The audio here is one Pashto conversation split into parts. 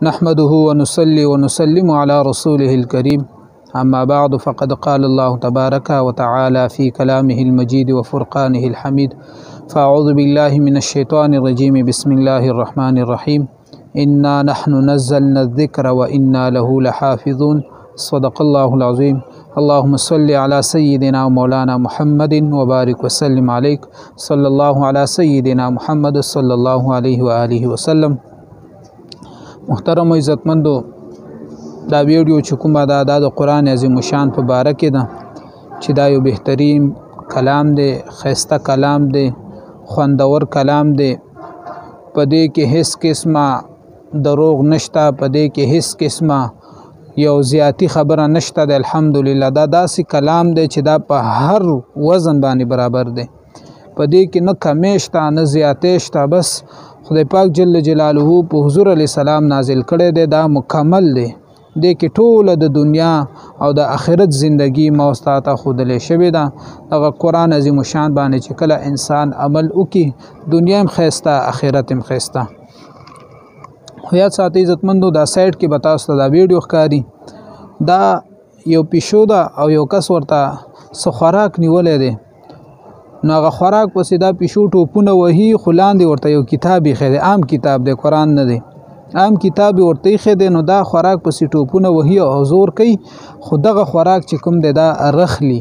نحمده ونصلي ونسلم على رسوله الكريم أما بعد فقد قال الله تبارك وتعالى في كلامه المجيد وفرقانه الحميد فأعوذ بالله من الشيطان الرجيم بسم الله الرحمن الرحيم إنا نحن نزلنا الذكر وإنا له لحافظون صدق الله العظيم اللهم صل على سيدنا مولانا محمد وبارك وسلم عليك صلى الله على سيدنا محمد صلى الله عليه وآله وسلم. محترم و عزتمندو دا ویډیو چې کومه ده دا د قرآن عظیم شان په باره کې ده چې دا یو بهترین کلام دی، ښایسته کلام دی، خوندور کلام دی. په دې کې هیڅ قسمه دروغ نشته، په دې کې هیڅ قسمه یو زیاتی خبره نشته ده. الحمدلله دا داسې کلام دی چې دا په هر وزن باندې برابر دی. په دې کې نه کمی شته نه زیاتی شته، بس خدای پاک جل جلاله په حضور علیه السلام نازل کړی دی. دا مکمل دی. دې کې ټوله د دنیا او د آخرت زندگی موستا ته ښودلی شوې ده. دغه قرآن عظیم شان باندې چې کله انسان عمل وکړي، دنیا هم ښایسته، آخرت هم ښایسته. خو یاد ساتئ عزتمندو، دا سایډ کې به تاسو ته دا ویډیو ښکاري، دا یو پیشو ده او یو کس ورته څه خوراک نیولی دی. نو هغه خوراک پسې دا پیشو ټوپونه وهي، خو لاندې ورته یو کتاب ایښی دی، عام کتاب دی، قرآن نه دی، عام کتاب ورته ایښی دی. نو دا خوراک پسې ټوپونه وهي او زور کوي، خو دغه خوراک چې کوم دی دا رخلي،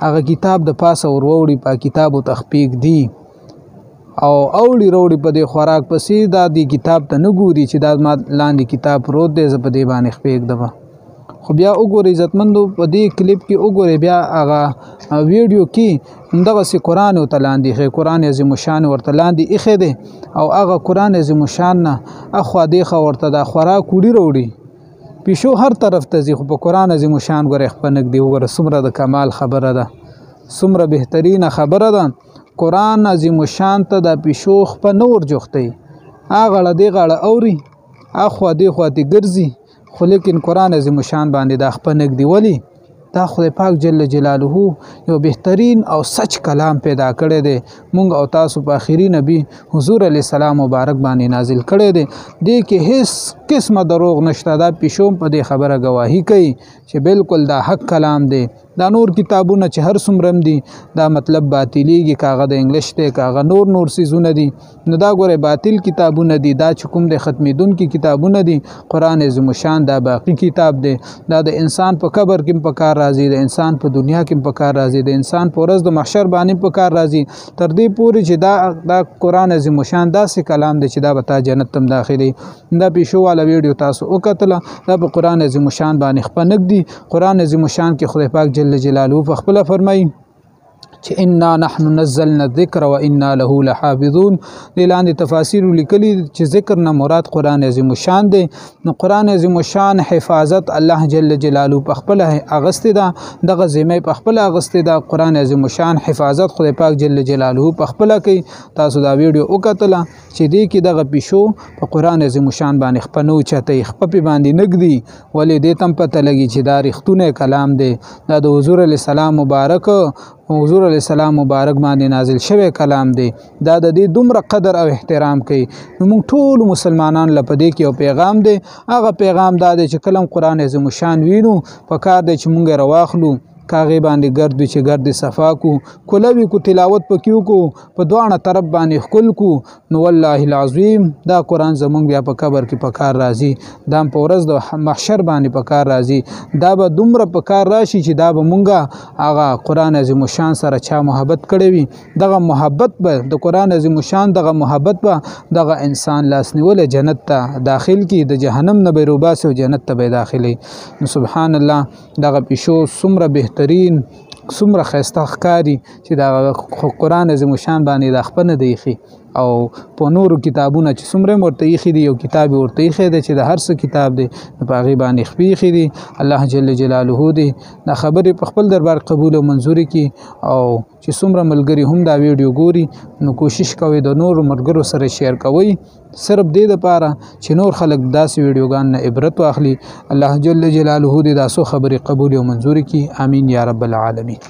هغه کتاب د پاسه وروړي، په کتاب ورته خپیږ دی او اوړي روړي په دې خوراک پسې. دا دې کتاب ته نه ګوري چې دا ما لاندې کتاب پروت دی، زه په دې باندې خپیږدم. خو بیا وګورئ عزتمندو، په دې کلیپ کې وګورئ، بیا هغه ویډیو کې همدغسې قرآن ورته لاندې ایښی، قرآن عظیم شان ورته لاندې ایښی دی او هغه قرآن عظیم شان نه اخوا دیخوا ورته دا خوراک وړي روړي. پیشو هر طرف ته ځي، خو په قرآن عظیم شان ګورئ خپه نږدې وګوره، څومره د کمال خبره ده، څومره بهترینه خبره ده. قرآن عظیم شان ته دا پیشو خپه نه ورجوختی، هغه دې غاړه اوري، اخوا دیخوا ته ګرځي، خو لیکن قرآن عظیم شان باندې دا خپه نږدې ولي. دا خدای پاک جل جلاله یو بهترین او سچ کلام پیدا کړی دی. مونږ او تاسو په آخري نبی حضور علیه السلام مبارک باندې نازل کړی دی. دې کې هیڅ قسمه دروغ نشته. دا پیشو په دې خبره گواهی کوي چې بالکل دا حق کلام دی. دا نور کتابونه چې هر څومره دي دا مطلب باطلیږي، کاغه د انګلیش دی، کاغه نور سیزونه دي، نو دا ګوره باطل کتابونه دي. دا چې کوم د ختمیدونکي کتابونه دي، قرآن عظیم شان دا باقی کتاب دی. دا د انسان په قبر کې په کار راځي، د انسان په دنیا کې په کار راځي، د انسان په ورځ د محشر باندې په کار راځي، تر دې پورې چې دا قرآن عظیم شان داسې کلام دی چې دا به تا جنت تم داخلي. دا پیشو والا ویډیو تاسو وکتله، دا په قرآن عظیم شان باندې خپه نږدي. قرآن عظیم شان کې خدای پاک جل جلاله په خپله فرمایي چې انا نحن نزلنا الذکر وانا له لحافظون. د لاندې تفاسیر لیکلي چې ذکر نه مراد قرآن عظیم شان دی. نو قرآن عظیم شان حفاظت الله جل جلاله په خپل اغستې ده، دغه ذمه په خپل اغستې ده. قرآن عظیم شان حفاظت خدای پاک جل جلاله په خپل کوي. تاسو دا ویډیو وکتله چې دې کې دغه پیشو په قرآن عظیم شان باندې خپه نه اوچتوي، خپه پې باندې نږدي، ولې دې ته هم پته لګي چې دا رښتونی کلام دی. دا د حضور علیه السلام مبارک حضور علیه السلام مبارک باندې نازل شوی کلام دی. دا د دې دومره قدر او احترام کوي. نو موږ ټول مسلمانان له په دې کې یو پیغام دی. هغه پیغام دا دی چې کله قرآن عظیم شان وینو پکار دی چې موږ راواخلو، کاغې باندې ګرد وي چې ګرد صفا کو، کولوي کو، تلاوت پکې وکړو، په دواړه طرف باندې ښکل کو. نو والله العظیم دا قرآن زمونږ بیا په قبر کې په کار راځي، دا په ورځ د محشر باندې په کار راځي. دا به دومره په کار راشي چې دا به مونږه هغه قرآن عظیم شان سره چا محبت کړی وي، دغه محبت به د قرآن عظیم شان دغه محبت به دغه انسان لاس نیولی جنت ته داخل کی، د جهنم نه به روباسي او جنت ته به داخلي. نو سبحان الله دغه پیشو څومره بهترین، څومره ښایسته ښکاري چې دا قرآن عظیم شان باندې دا خپه نه دی ایښي. او په نورو کتابونه چې څومره ورته ایښي دي، یو کتاب ورته ایښی دی چې د هر څه کتاب دی، په هغې باندې خپې ایښي دي. الله جل جلاله دی دا خبرې په خپل دربار قبول او منظوري کړي. او چې څومره ملګري هم دا ویډیو ګوري، نو کوشش کوئ د نورو ملګرو سره شیر کوئ، صرف دې دپاره چې نور خلک داسې ویډیوګان نه عبرت واخلي. الله جل جلاله دې دا څو خبرې قبول او منظوري کړي. امین یا رب العالمین.